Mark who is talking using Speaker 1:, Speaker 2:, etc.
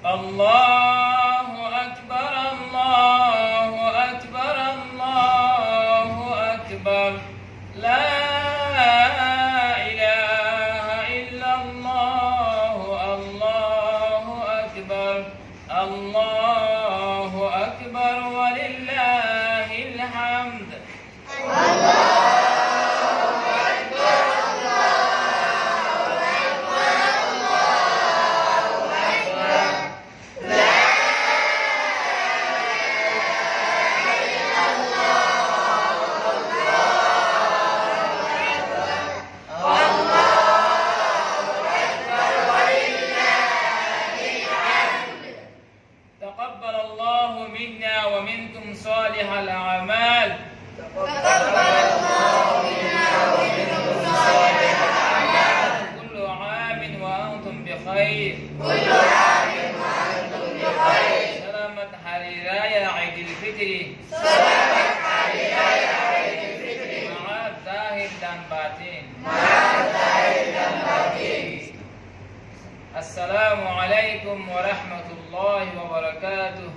Speaker 1: الله أكبر الله أكبر الله أكبر لا إله إلا الله الله أكبر الله أكبر ولله الحمد تقبل الله منا ومنكم صالح الأعمال كل عام وأنتم بخير سلامة حريرايا عيد الفطر مع الظاهر dan batin. Assalamualaikum warahmatullahi wabarakatuh.